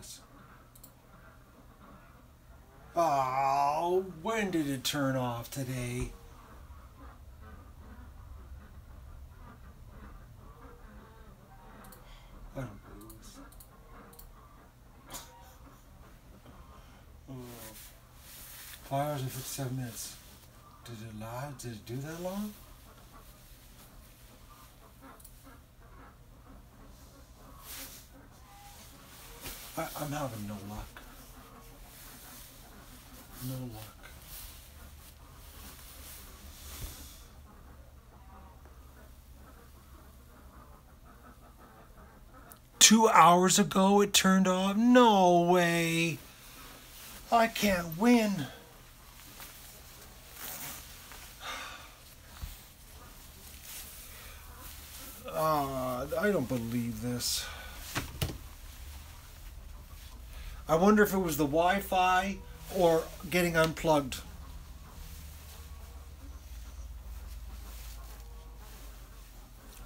this. Oh, when did it turn off today? I don't believe this. Oh. 5 hours and 57 minutes. Did it lie? Did it do that long? I'm having no luck. No luck. Two hours ago it turned off? No way. I can't win. I don't believe this. I wonder if it was the Wi-Fi or getting unplugged.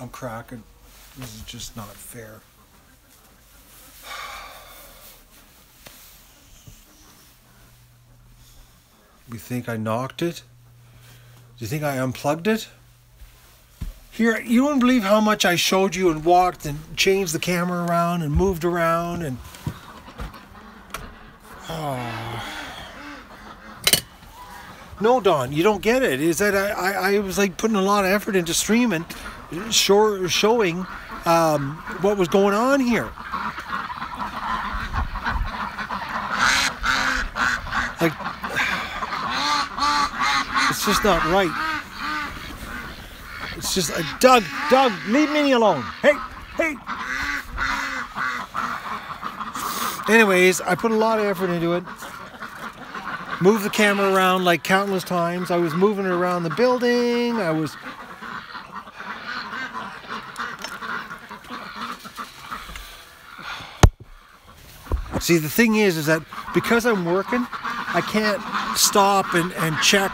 I'm cracking. This is just not fair. You think I knocked it? Do you think I unplugged it? Here, you wouldn't believe how much I showed you and walked and changed the camera around and moved around and... Oh. No, Don, you don't get it. Is that I was like putting a lot of effort into streaming, showing what was going on here. Like, it's just not right. It's just, Doug, leave Minnie alone. Hey. Anyways, I put a lot of effort into it. Moved the camera around like countless times. I was moving it around the building. I was... See, the thing is that because I'm working, I can't stop and check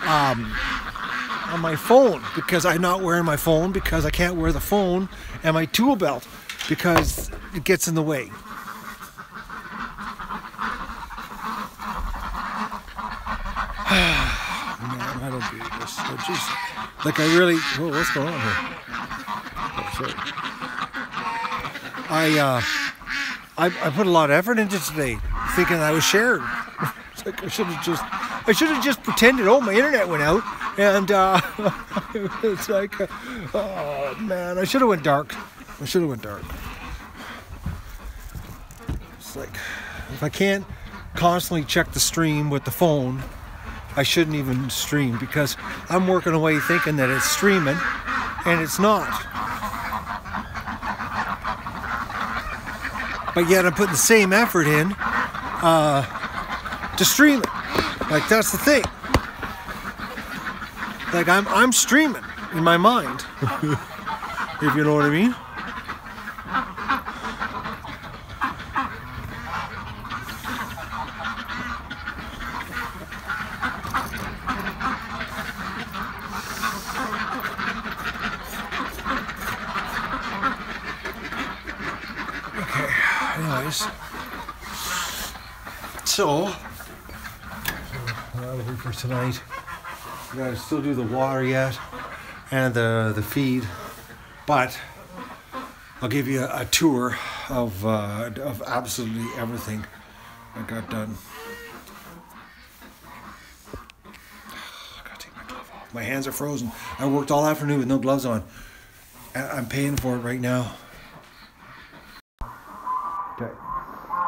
on my phone because I'm not wearing my phone, because I can't wear the phone and my tool belt because it gets in the way. Man, I don't do this. Oh, jeez. Like I really... Whoa, what's going on here? Oh, sorry. I put a lot of effort into today, thinking I was shared. It's like I should have just pretended. Oh, my internet went out, and it's like, oh man, I should have went dark. It's like if I can't constantly check the stream with the phone, I shouldn't even stream because I'm working away thinking that it's streaming, and it's not. But yet I'm putting the same effort in to stream it. Like, that's the thing. Like, I'm streaming in my mind. If you know what I mean. Anyways, so that'll be for tonight. I gotta still do the water yet and the feed, but I'll give you a tour of absolutely everything I got done. I gotta take my glove off. My hands are frozen. I worked all afternoon with no gloves on. I'm paying for it right now. Okay.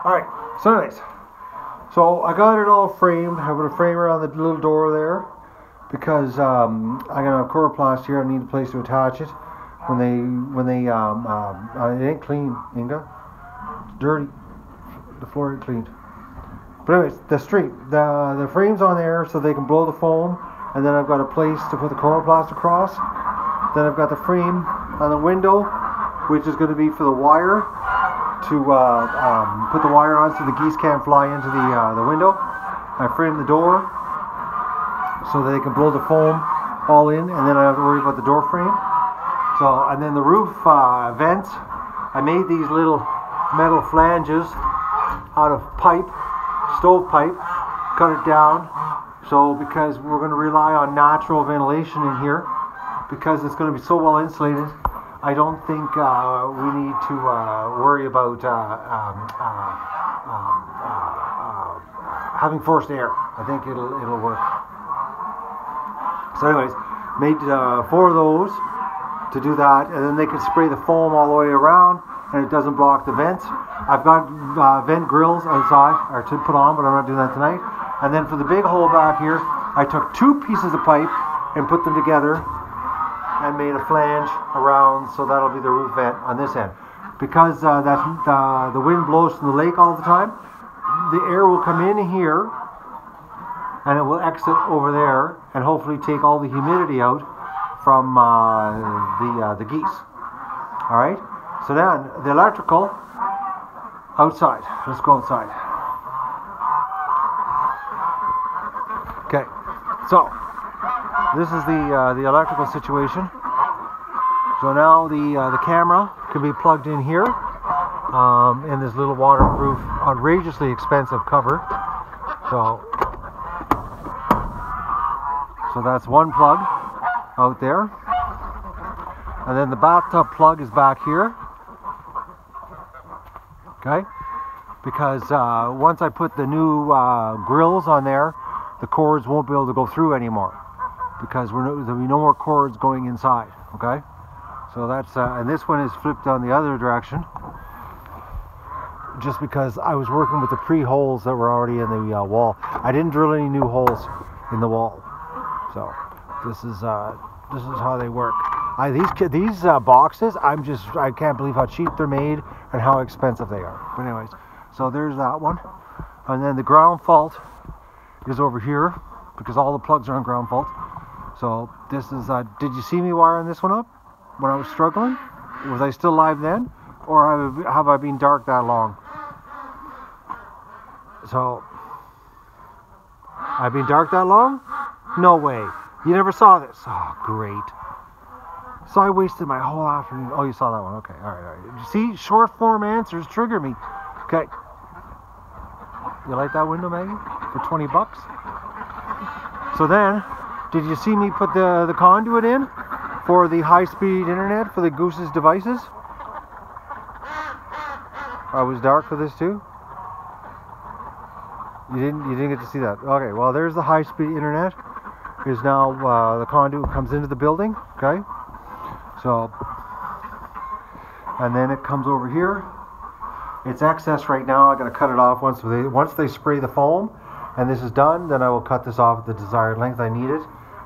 Alright, so anyways, so I got it all framed. I put a frame around the little door there because I'm gonna have coroplast here. I need a place to attach it when they it ain't clean, Inga. It's dirty. The floor ain't cleaned. But anyways, the frame's on there so they can blow the foam, and then I've got a place to put the coroplast across. Then I've got the frame on the window, which is going to be for the wire. To put the wire on so the geese can't fly into the window. I frame the door so that they can blow the foam all in, and then I don't have to worry about the door frame. So, and then the roof vents, I made these little metal flanges out of pipe, stove pipe, cut it down. So because we're going to rely on natural ventilation in here, because it's going to be so well insulated, I don't think we need to worry about having forced air. I think it'll work. So anyways, made 4 of those to do that, and then they can spray the foam all the way around, and it doesn't block the vents. I've got vent grills outside, or to put on, but I'm not doing that tonight. And then for the big hole back here, I took 2 pieces of pipe and put them together and made a flange around, so that'll be the roof vent on this end. Because the wind blows from the lake all the time, the air will come in here and it will exit over there and hopefully take all the humidity out from the geese. All right, so then the electrical outside. Let's go outside. Okay, so this is the electrical situation. So now the camera can be plugged in here in this little waterproof, outrageously expensive cover. So that's one plug out there, and then the bathtub plug is back here. Okay, because once I put the new grills on there, the cords won't be able to go through anymore, because there'll be no more cords going inside. Okay, so that's and this one is flipped on the other direction, just because I was working with the pre-holes that were already in the wall. I didn't drill any new holes in the wall, so this is how they work. These boxes, I can't believe how cheap they're made and how expensive they are. But anyways, so there's that one, and then the ground fault is over here, because all the plugs are on ground fault. So this is, did you see me wiring this one up when I was struggling? Was I still live then? Or have I been dark that long? So, I've been dark that long? No way. You never saw this? Oh, great. So I wasted my whole afternoon. Oh, you saw that one? Okay, all right. You see, short form answers trigger me. Okay. You like that window, Maggie? For 20 bucks? So then, did you see me put the conduit in for the high-speed internet for the Goose's devices? I was dark for this too? You didn't get to see that. Okay, well there's the high-speed internet. Is now the conduit comes into the building, okay? So, and then it comes over here. It's excess right now. I got to cut it off once they spray the foam, and this is done. Then I will cut this off at the desired length I need it,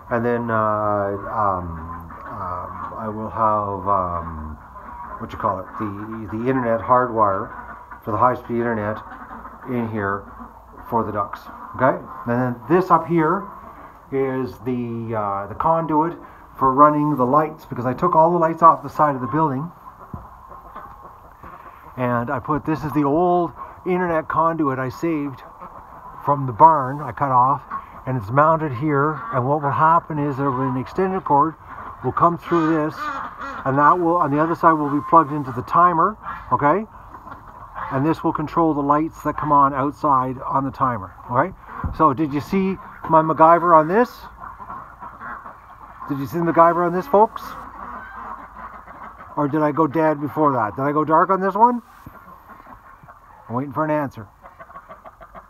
and then I will have what you call it, the internet hardwire for the high-speed internet in here for the ducks. Okay, and then this up here is the conduit for running the lights, because I took all the lights off the side of the building, and I put, this is the old internet conduit I saved from the barn. I cut off, and it's mounted here, and what will happen is there will be an extended cord will come through this, and that will, on the other side, will be plugged into the timer, okay, and this will control the lights that come on outside on the timer. All right, so did you see my MacGyver on this? Did you see the MacGyver on this, folks? Or did I go dead before that? Did I go dark on this one? I'm waiting for an answer.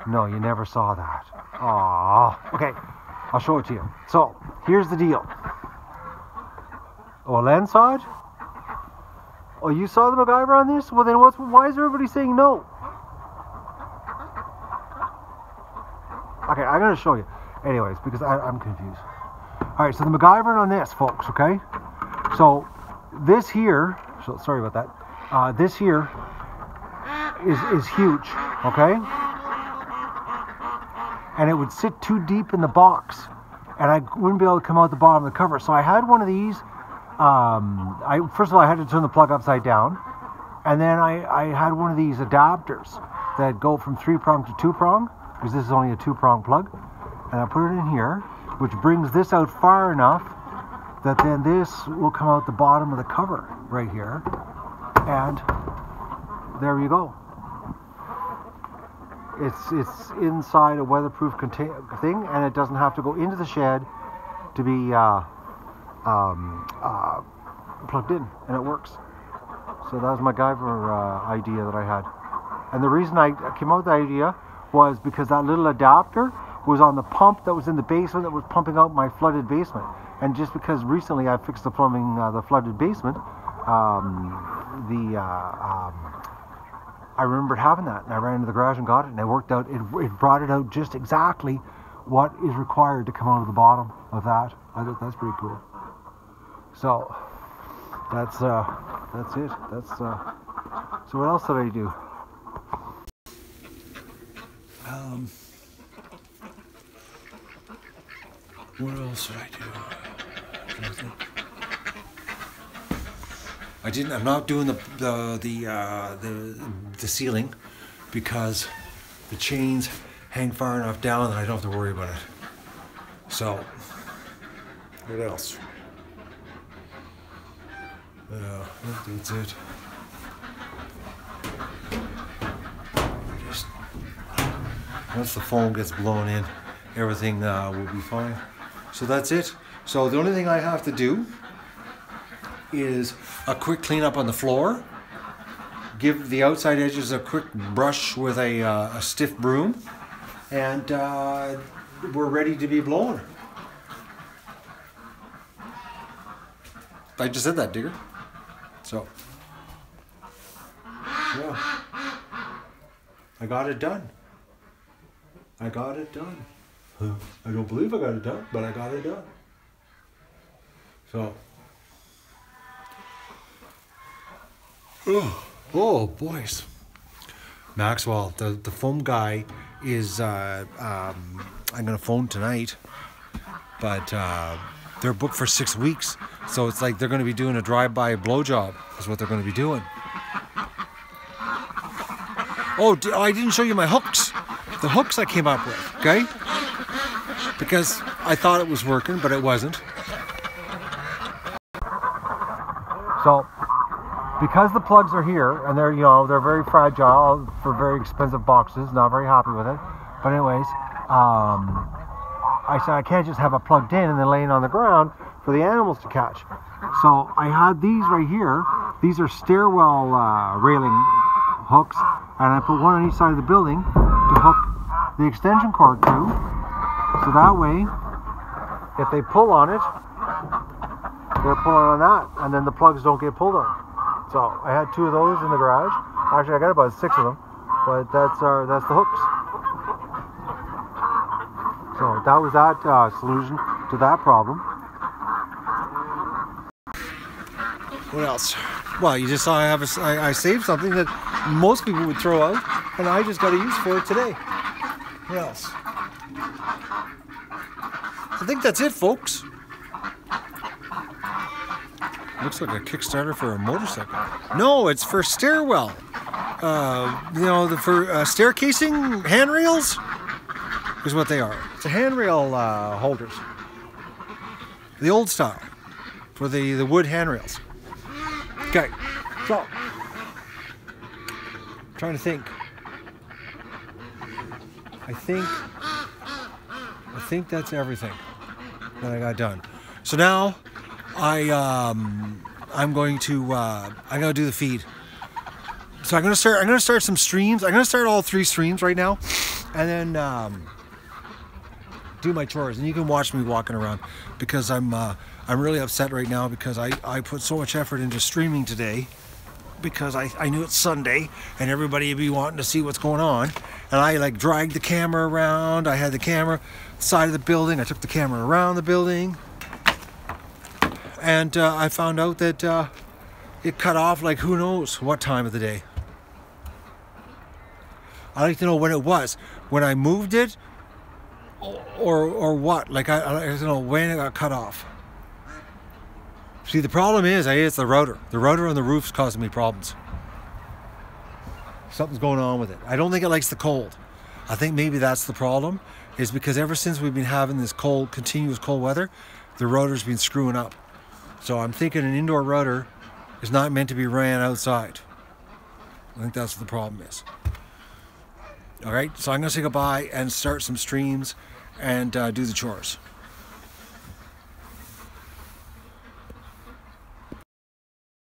No, you never saw that. Aww. Okay, I'll show it to you. So, here's the deal. Oh, Len saw it? Oh, you saw the MacGyver on this? Well, then why is everybody saying no? Okay, I'm going to show you. Anyways, because I'm confused. Alright, so the MacGyver on this, folks, okay? So, this here, so sorry about that. This here is huge, okay? And it would sit too deep in the box, and I wouldn't be able to come out the bottom of the cover. So I had one of these. First of all, I had to turn the plug upside down, and then I had one of these adapters that go from 3-prong to 2-prong, because this is only a 2-prong plug, and I put it in here, which brings this out far enough that then this will come out the bottom of the cover right here, and there you go. it's inside a weatherproof thing, and it doesn't have to go into the shed to be plugged in, and it works. So that was my MacGyver idea that I had. And the reason I came up with the idea was because that little adapter was on the pump that was in the basement that was pumping out my flooded basement. And just because recently I fixed the plumbing, the flooded basement, I remembered having that, and I ran into the garage and got it, and it worked out. It brought it out just exactly what is required to come out of the bottom of that. I thought that's pretty cool. So that's it. So what else did I do? What else did I do? I'm not doing the ceiling because the chains hang far enough down that I don't have to worry about it. So what else? That's it. Once the foam gets blown in, everything will be fine. So that's it. So the only thing I have to do is a quick cleanup on the floor. Give the outside edges a quick brush with a stiff broom, and we're ready to be blown. I just said that, Digger. So, yeah. I got it done. I got it done. I don't believe I got it done, but I got it done. So. Oh, boys. Maxwell, the foam guy is, I'm going to phone tonight, but they're booked for 6 weeks. So it's like they're going to be doing a drive-by blowjob is what they're going to be doing. Oh, I didn't show you my hooks. The hooks I came up with, okay? Because I thought it was working, but it wasn't. So, because the plugs are here, and they're very fragile for very expensive boxes, not very happy with it. But anyways, I said I can't just have it plugged in and then laying on the ground for the animals to catch. So I had these right here. These are stairwell railing hooks, and I put one on each side of the building to hook the extension cord to. So that way, if they pull on it, they're pulling on that, and then the plugs don't get pulled on. So I had 2 of those in the garage. Actually, I got about 6 of them, but that's the hooks. So that was that solution to that problem. What else? Well, you just saw I saved something that most people would throw out, and I just got a use for it today. What else? I think that's it, folks. Looks like a Kickstarter for a motorcycle. No, it's for stairwell. For staircasing handrails is what they are. It's a handrail holders. The old style for the wood handrails. Okay, so I'm trying to think. I think that's everything that I got done. So now I'm going to do the feed. So I'm gonna start some streams. I'm gonna start all 3 streams right now, and then do my chores. And you can watch me walking around because I'm really upset right now because I put so much effort into streaming today because I knew it's Sunday and everybody would be wanting to see what's going on, and I like dragged the camera around. I had the camera side of the building. I took the camera around the building. And I found out that it cut off like who knows what time of the day. I'd like to know when it was. When I moved it or what. Like I don't know when it got cut off. See, the problem is it's the router. The router on the roof's causing me problems. Something's going on with it. I don't think it likes the cold. I think maybe that's the problem, is because ever since we've been having this continuous cold weather, the router's been screwing up. So I'm thinking an indoor router is not meant to be ran outside. I think that's what the problem is. All right, so I'm going to say goodbye and start some streams and do the chores.